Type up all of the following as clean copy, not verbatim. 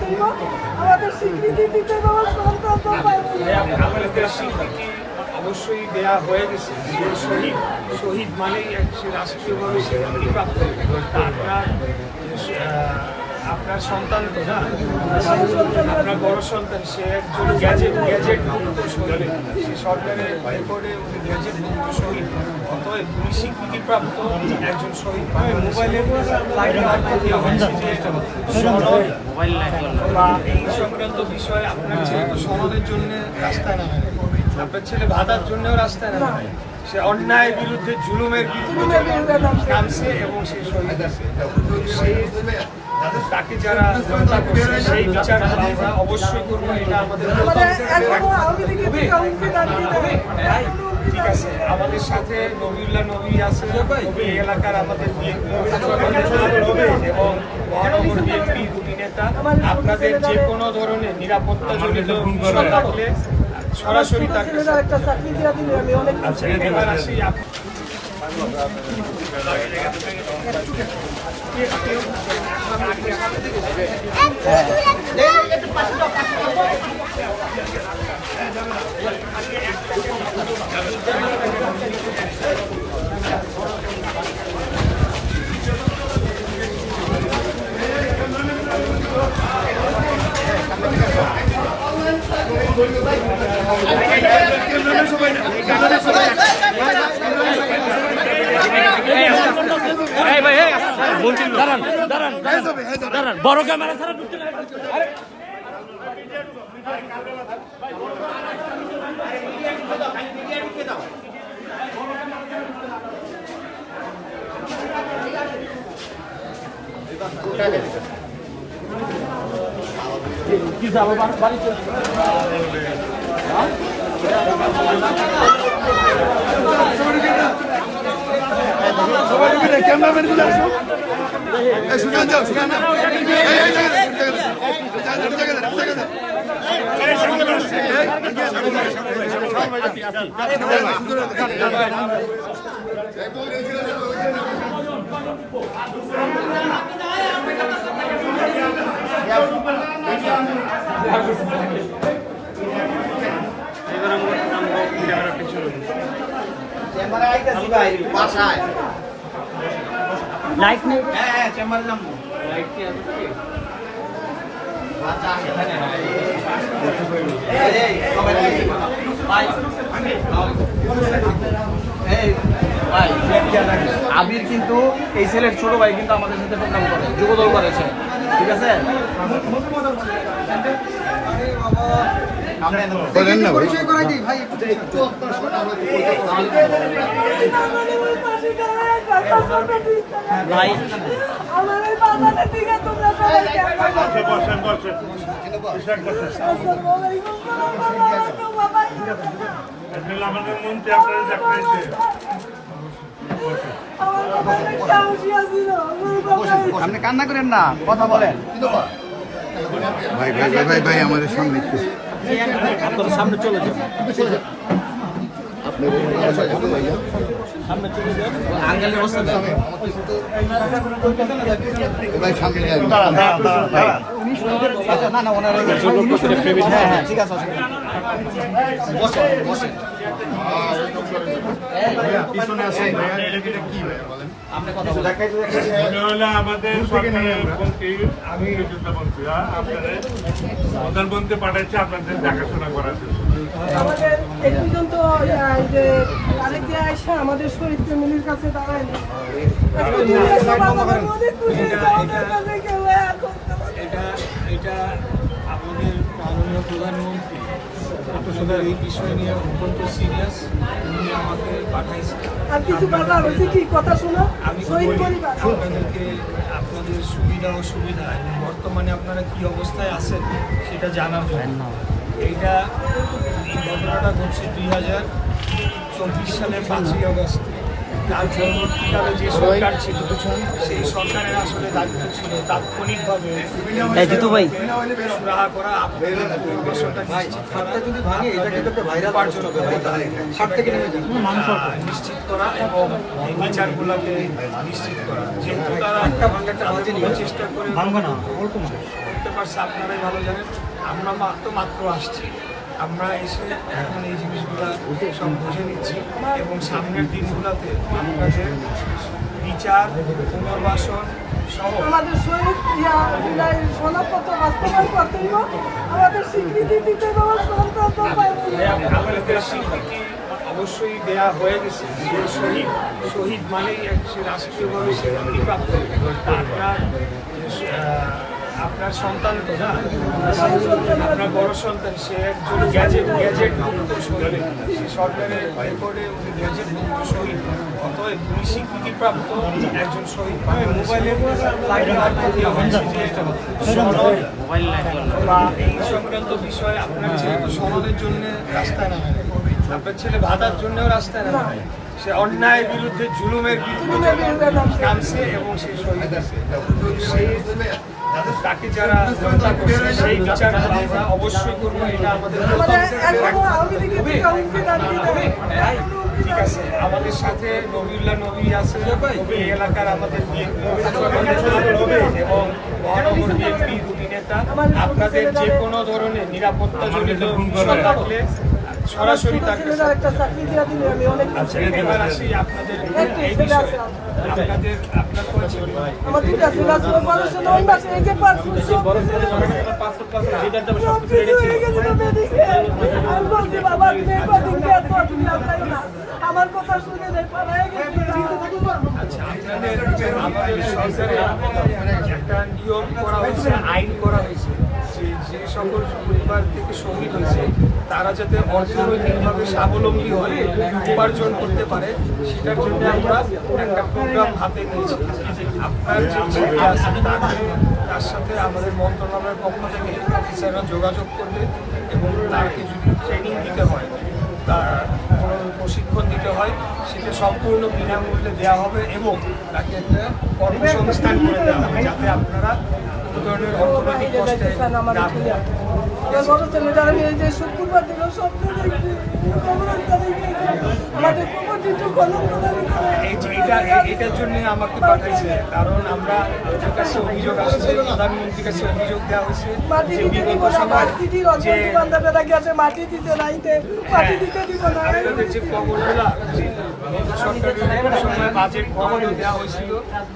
দিব, আমাদের স্বীকৃতি দিতে আমার সন্তান তো পাইব না। আমাদের স্বীকৃতি অবশ্যই দেয়া হয়ে গেছে। শহীদ শহীদ মানেই রাষ্ট্রীয়ভাবে স্বীকৃতিপ্রাপ্ত। আপনার সন্তান তো না, আপনার বড় সন্তান, সে একজন গ্যাজেটভুক্ত শহীদ, সে সরকারের রেকর্ডে উনি গ্যাজেটভুক্ত শহীদ। অতএব উনি স্বীকৃতিপ্রাপ্ত একজন শহীদ। মোবাইলে বা এই সংক্রান্ত বিষয়ে আপনার ছেলে তো সনদের জন্য রাস্তায় নামে, আপনার ছেলে ভাতার জন্যও রাস্তায় নামে, সে অন্যায়ের বিরুদ্ধে জুলুমের বিরুদ্ধে নামছে এবং সে শহীদ আছে। সেই তাকে যারা হত্যা করছে সেই বিচার আমরা অবশ্যই করবো, এটা আমাদের। ঠিক আছে, আমাদের সাথে নবীউল্লাহ নবী আছে, এই এলাকার আমাদের এবং মহানগর বিএনপির দুই নেতা। আপনাদের যে কোনো ধরনের নিরাপত্তাজনিত বিষয় থাকলে সরাসরি তার এবার আসি। বড় ক্যামেরা ছাড়া ঢুকতে না। কি যাবো বাড়ি ক্যামেরাম্যান গুলো আসো, সুজান যাও, সুজান যাও, লাইট নেই। হ্যাঁ চেম্বারে যাবো। লাইট কি আছে? আবির কিন্তু এই ছেলের ছোট ভাই কিন্তু আমাদের সাথে প্রোগ্রাম করে, যুবদল করেছে, ঠিক আছে? বলেন না ভাই। আমাদের মন্ত্রী আপনারা দেখাইছে আপনি কান্না করেন না, কথা বলেন। ভাই ভাই ভাই ভাই ভাই আমাদের সামনে একটু আপনার সামনে চলে যান, সামনে চলে যান। আঙ্কেলের অবস্থা ভাই সামনে যান। আচ্ছা, না না ওনারা হ্যাঁ ঠিক আছে, বসে বসে পিছনে আসেন ভাইয়া, এটা কি ভাই বলেন? আপনি কথা বলেন। মনে হলো আমাদের সরকারের মন্ত্রী, আমি যুদ্ধমন্ত্রী, আপনাদের প্রধানমন্ত্রী পাঠাচ্ছে আপনাদের দেখাশোনা করার জন্য। আমাদের এই পর্যন্ত যে আরেক যে আয়সা আমাদের শহীদ ফ্যামিলির কাছে দাঁড়ায় না। এটা আমাদের মাননীয় প্রধানমন্ত্রী এই বিষয় নিয়ে অত্যন্ত সিরিয়াস, উনি আমাকে পাঠাইছে। আর কিছু কথা হয়েছে কি কথা শোনো, আমি শহীদ পরিবার আপনাদেরকে আপনাদের সুবিধা অসুবিধা বর্তমানে আপনারা কি অবস্থায় আছেন সেটা জানার জন্য। এই ঘটনাটা ঘটছে 2024 সালের 5ই আগস্ট। তার পরবর্তীকালে যে সরকার ছিল সেই সরকারের আসলে দায়িত্ব ছিল তাৎক্ষণিকভাবে সুরাহা করা, পরিবেশনটা নিশ্চিত করা, নিশ্চিত করা এবং এই বিচারগুলোকে নিশ্চিত করা। যেহেতু তারা চেষ্টা করে করতে ব্যাপারটা আপনারাই ভালো জানেন। আমরা মাত্র আসছি, আমরা এসে এখন এই জিনিসগুলো সব বুঝে নিচ্ছি এবং সামনের দিনগুলোতে আপনাদের বিচার পুনর্বাসন সহ আমাদের শহীদ সনদপত্র বাস্তবায়ন করতে দিব, আমাদের স্বীকৃতি দিতে হবে, আমার সন্তান তো পাইনি। আপনাদের স্বীকৃতি অবশ্যই দেয়া হয়ে গেছে। যে শহীদ মানেই সে রাষ্ট্রীয়ভাবে স্বীকৃতিপ্রাপ্ত। আপনার সন্তান তো না, আপনার বড় সন্তান, সে একজন গ্যাজেটভুক্ত শহীদ, সে সরকারের রেকর্ডে উনি গ্যাজেটভুক্ত শহীদ। অতএব উনি স্বীকৃতিপ্রাপ্ত একজন শহীদ। মোবাইলে বা এই সংক্রান্ত বিষয়ে আপনার ছেলে তো সনদের জন্য রাস্তায় নামে, আপনার ছেলে ভাতার জন্যও রাস্তায় নামে। সে অন্যায়ের বিরুদ্ধে জুলুমের বিরুদ্ধে নামছে এবং সে শহীদ আছে। সেই তাকে যারা হত্যা করছে সেই বিচার আমরা অবশ্যই করবো, এটা আমাদের ঠিক আছে। আমাদের সাথে নবীউল্লাহ নবী আছে, এই এলাকার আমাদের এবং মহানগর বিএনপি দুটি নেতা। আপনাদের যে কোনো ধরনের নিরাপত্তা জনিত বিষয় থাকলে সরাসরি তাকে আচ্ছা এবার আসি আপনাদের এই বিষয়ে। আপনার কোনো ছেলে আমার দুইটা ছেলে আছে, পড়াশোনা অন্য আছে, এই যে আমি বলছি বাবা তুমি একবার দিকে আসো, তুমি আসলাই না, আমার কথা শুনে দেয় পাড়ায় গেছি। আচ্ছা আমাদের সরকারে একটা নিয়ম করা হয়েছে, আইন করা হয়েছে যে সকল পরিবার থেকে শহীদ হয়েছে তারা যাতে অর্থনৈতিকভাবে স্বাবলম্বী হয়, উপার্জন করতে পারে, সেটার জন্য আমরা একটা প্রোগ্রাম হাতে নিয়েছি। আপনার যে ছেলে আছে তার সাথে আমাদের মন্ত্রণালয়ের পক্ষ থেকে অফিসাররা যোগাযোগ করবে এবং তাকে যদি ট্রেনিং দিতে হয়, তার কোনো প্রশিক্ষণ দিতে হয়, সেটা সম্পূর্ণ বিনামূল্যে দেওয়া হবে এবং তাকে একটা কর্মসংস্থান করে দেওয়া হবে, যাতে আপনারা কোনো ধরনের অর্থনৈতিক কষ্টে না পড়েন। বড় ছেলেটা আমি এই যে শুক্রবার দিন স্বপ্ন দেখছি আমাদের এটার জন্য আমাকে পাঠাইছে, কারণ আমরা ওদের কাছে অভিযোগ আসছে, প্রধানমন্ত্রীর কাছে অভিযোগ দেওয়া হয়েছে মাটি যে দিতে দিব বিগত না, সময় সিটির যে বান্ধবেরা গেছে মাটি দিতে নাইতে, মাটি দিতে দিব না। আপনাদের যে খবরগুলা যে সরকারের সময় বাজেট খবরও দেওয়া হয়েছিল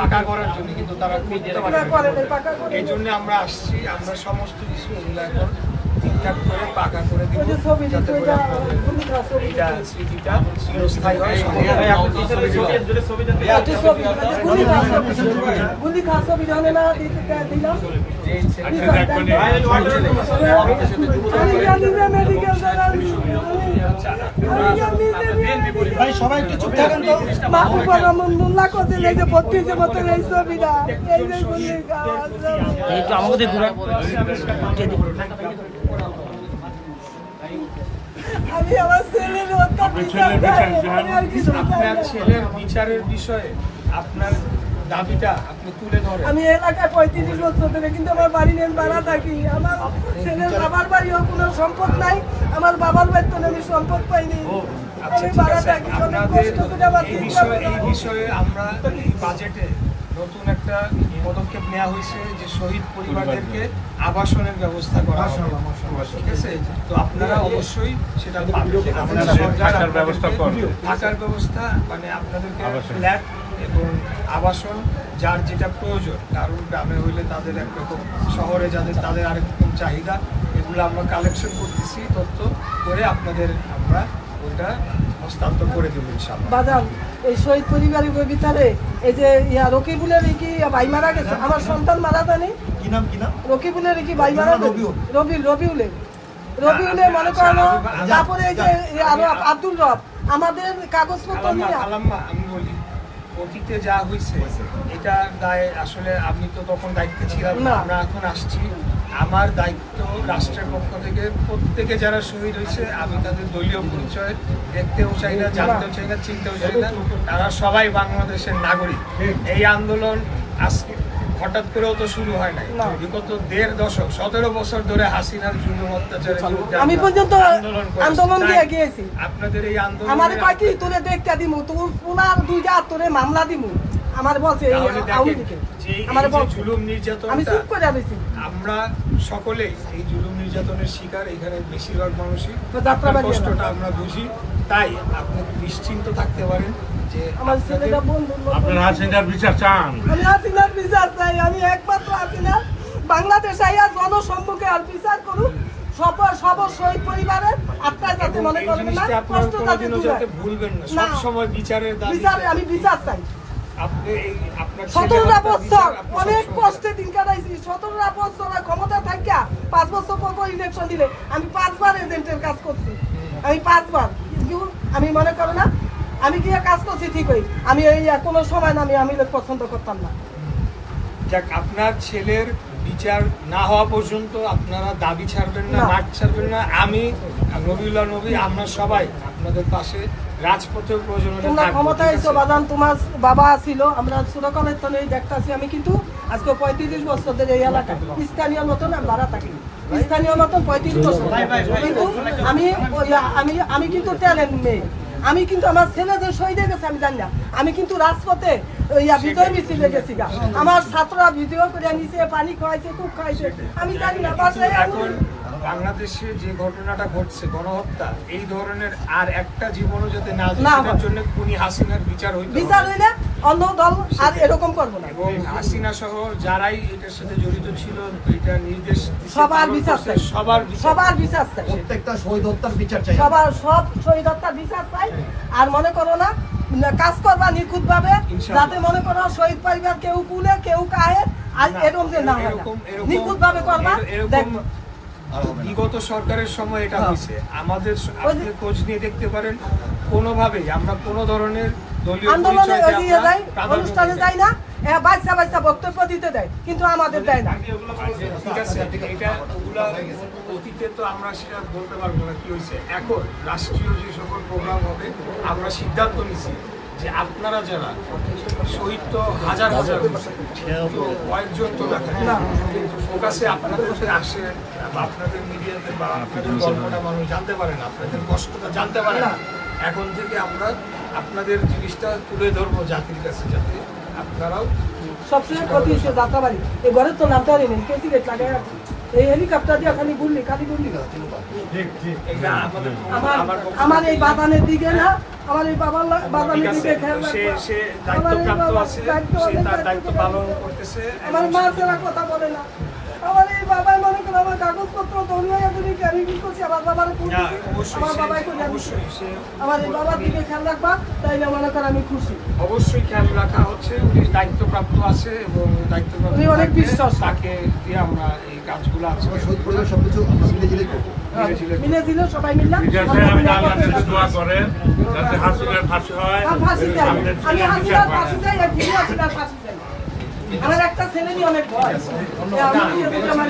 পাকা করার জন্য, কিন্তু তারা করতে পারেনি। এই জন্য আমরা আসছি, আমরা সমস্ত কিছু এগুলো এখন ঠিকঠাক করে পাকা করে দিব, যাতে করে এইটা স্মৃতিটা চিরস্থায়ী হয়। গুলি খাস বিধানে না দিলাম সবাই একটু চুপ থাকেন তো। মোল্লা করতে লেগে 32 বছর এই ছবিটা, এই যে গুলি একটু আমাদের আমি আমার ছেলের হত্যা বিচার চাই, আমি আর কিছু চাই আপনার না। ছেলের বিচারের বিষয়ে আপনার দাবিটা আপনি তুলে ধরেন। আমি এলাকায় 35 বছর ধরে, কিন্তু আমার বাড়ি নিয়ে ভাড়া থাকি। আমার ছেলের বাবার বাড়িও কোনো সম্পদ নাই, আমার বাবার বেতনে আমি সম্পদ পাইনি, আচ্ছা আমি ঠিক ভাড়া আছে, থাকি। অনেক আপনাদের কষ্ট করে আমার এই বিষয়ে আমরা এই বাজেটে নতুন একটা পদক্ষেপ নেওয়া হয়েছে যে শহীদ পরিবারদেরকে আবাসনের ব্যবস্থা করা হবে। ঠিক আছে, তো আপনারা অবশ্যই সেটা পাবেন। থাকার ব্যবস্থা করবে। থাকার ব্যবস্থা মানে আপনাদেরকে ফ্ল্যাট এবং আবাসন যার যেটা প্রয়োজন, কারণ গ্রামে হইলে তাদের একরকম, শহরে যাদের তাদের আরেক রকম চাহিদা, এগুলো আমরা কালেকশন করতেছি, তথ্য করে আপনাদের আমরা ওইটা হস্তান্তর করে দেবো ইনশাআল্লাহ। বাজান এই শহীদ পরিবারের ভিতরে এই যে রকিবুলের কি ভাই মারা গেছে, আমার সন্তান মারা জানি কি নাম কি নাম? রকিবুলের কি ভাই মারা গেছে, রবিউলের মনে করেন। তারপরে এই যে আরো আব্দুল রব, আমাদের কাগজপত্র নিয়ে আলাম্মা আমি বলি, অতীতে যা হয়েছে এটা দায় আসলে আমি তো তখন দায়িত্বে ছিলাম না, না। আমরা এখন আসছি। আমার দায়িত্ব রাষ্ট্রের পক্ষ থেকে প্রত্যেকে যারা শহীদ হয়েছে আমি তাদের দলীয় পরিচয় দেখতেও চাই না, জানতেও চাই না, চিনতেও চাই না, তারা সবাই বাংলাদেশের নাগরিক। এই আন্দোলন আজকে হঠাৎ করেও তো শুরু হয় নাই, না। বিগত 1.5 দশক 17 বছর ধরে হাসিনার জুলুম অত্যাচারের বিরুদ্ধে আমি পর্যন্ত করেছি। আন্দোলন তাই দিয়ে গিয়েছি। আপনাদের এই আন্দোলন আমার কয় কি তোরে দেখতে দিমু, তোর পুনার 2টা তোরে মামলা দিমু, আমার বলছে এই তাহলে আওয়ামী দেখেন লীগের। যে এই আমার যে জুলুম নির্যাতনটা আমি চুপ করে আছি আমরা সকলেই এই জুলুম নির্যাতনের শিকার, এখানে বেশিরভাগ মানুষই যাত্রাবাড়ি আপনার কষ্টটা আমরা বুঝি, তাই আপনি নিশ্চিন্ত থাকতে পারেন যে আমার আপনাদের- ছেলেটা বন্ধু আপনারা হাসিনার বিচার চান? আমি হাসিনার বিচার চাই। আমি একমাত্র হাসিনা বাংলাদেশ আইয়া জনসম্মুখে আর বিচার করুন সব শহীদ পরিবারের। আপনার যাতে এবং মনে এই করবেন না, জিনিসটা আপনারা কষ্ট যাতে কোনোদিনও দূর যাতে হয়। ভুলবেন না, না। সবসময় বিচারের দাবিতে বিচার আমি বিচার চাই। আপনি এই আপনার 17 ছেলে বছর বিচার আপনি অনেক সবসময় কষ্টে দিন কাটাইছি। 17 বছর ক্ষমতা থাকিয়া 5 বছর পর ইলেকশন দিলে আমি 5 বার এজেন্টের কাজ করছি। আমি 5 বার কিন্তু আমি মনে করো না আমি গিয়ে কাজ করছি ঠিকই। আমি এই কোনো সময় না আমি লোক পছন্দ করতাম না। যাক, আপনার ছেলের বিচার না হওয়া পর্যন্ত আপনারা দাবি ছাড়বেন না, না। মাঠ ছাড়বেন না। আমি নবীউল্লাহ নবী, আমরা সবাই আপনাদের পাশে রাজপথের প্রয়োজন হলে তোমরা থাকবো, ক্ষমতায় ঠিক আছে? এসো বাদান, তোমার বাবা ছিল, আমরা সুরকলের তো নেই দেখতেছি। আমি কিন্তু আজকে 35 বছর ধরে এই এলাকায় স্থানীয় মতন আমি ভাড়া থাকি, স্থানীয় মতন 35 বছর। কিন্তু আমি কিন্তু ট্যালেন্ট মেয়ে। আমি কিন্তু আমার ছেলে যে শহীদ হয়ে গেছে আমি জানি না। আমি কিন্তু রাজপথে বিজয় মিছিলে গেছি গা। আমার ছাত্ররা ভিডিও করে নিচে পানি খাওয়াইছে, খুব খাইছে, আমি জানি না। বাসায় এখন বাংলাদেশে যে ঘটনাটা ঘটছে, গণহত্যা, এই ধরনের আর একটা জীবনও যাতে না যায় না সেটার হয়। জন্য খুনি হাসিনার বিচার হইতে বিচার হবে। হইলে অন্য দল আর এরকম করবো না। এবং হাসিনা সহ যারাই এটার সাথে জড়িত ছিল, এটা নির্দেশ দিছে, সবার পালন বিচার করছে, চাই। সবার বিচার চাই। প্রত্যেকটা শহীদ হত্যার বিচার চাই। সব শহীদ হত্যার বিচার চাই। আর মনে করো না কাজ করবা নিখুঁত ভাবে, ইনশাআল্লাহ। যাতে মনে করো শহীদ পরিবার কেউ কুলে কেউ কাহে আর না, এরকম যে না হয় না। এরকম- নিখুঁত ভাবে করবা। এরকম দেখবো বিগত সরকারের সময় এটা হ্যাঁ। হয়েছে। আমাদের ওই আপনি যে- খোঁজ নিয়ে দেখতে পারেন, কোনোভাবেই আমরা কোনো ধরনের দলীয় আন্দোলনে পরিচয়কে এগিয়ে আমরা যাই, প্রাধান্য অনুষ্ঠানে দিই না। যাই না, বাচ্চা বক্তব্য দিতে দেয়, কিন্তু আমাদের দেয় না। ঠিক আছে, এটা ওগুলা অতীতে তো আমরা সেটা বলতে পারবো না কি হয়েছে। এখন রাষ্ট্রীয় যে সকল প্রোগ্রাম হবে, আমরা সিদ্ধান্ত নিছি যে আপনারা যারা শহীদ তো হাজার হাজার হয়েছে, তো কয়েকজন তো দেখা যায় না। ফোকাসে আপনাদের কাছে আসে বা আপনাদের মিডিয়াতে বা আপনাদের গল্পটা মানুষ জানতে পারে না, আপনাদের কষ্টটা জানতে পারে না। এখন থেকে আমরা আপনাদের জিনিসটা তুলে ধরবো জাতির কাছে, যাতে আপনারাও সবচেয়ে ক্ষতি হচ্ছে যাত্রাবাড়ি। এই ঘরের তো নামতে পারি নেই, কেসি গেট লাগাই আছে। এই হেলিকপ্টার দিয়ে খালি গুললি এটা আমাদের আমার এই বাগানের দিকে না, আমার এই বাগানের ঠিক আছে, দিকে খেয়াল তো সে রাখবা। সে আমার এই দায়িত্বপ্রাপ্ত বাবা আছে, দায়িত্ব সে অনেক তার দায়িত্ব দায়িত্ব পালন পালন করতেছে। আমার মা ছাড়া কথা বলে না। আমার এই বাবাই মনে করে আমার কাগজপত্র দৌড়িয়ে তুমি আমি কি করছি, আমার বাবার না, অবশ্যই আমার সে- বাবাই করে আমি অবশ্যই সে আমার এই বাবার দিকে খেয়াল রাখবা, তাইলে মনে কর আমি খুশি। অবশ্যই খেয়াল রাখা হচ্ছে। উনি দায়িত্বপ্রাপ্ত আছে এবং দায়িত্বপ্রাপ্ত উনি অনেক থাকবে। বিশ্বাস। তাকে দিয়ে আমরা এই কাজগুলো আছে শহীদ পরিবার সবকিছু আমরা মিলে ঝিলে করবো। মিলে ছিল সবাই মিললাম। ঠিক আছে, আমি আল্লাহর কাছে দোয়া করেন যাতে হাসিনার ফাঁসি হয়। আমি ফাঁসি চাই, আপনার আমি ছেলের বিচার হাসিনার পায়। ফাঁসি চাই, আর জিনিস হাসিনার ফাঁসি চাই। আমার একটা ছেলে নিয়ে অনেক ভয়। আমি কি এদিকে আমার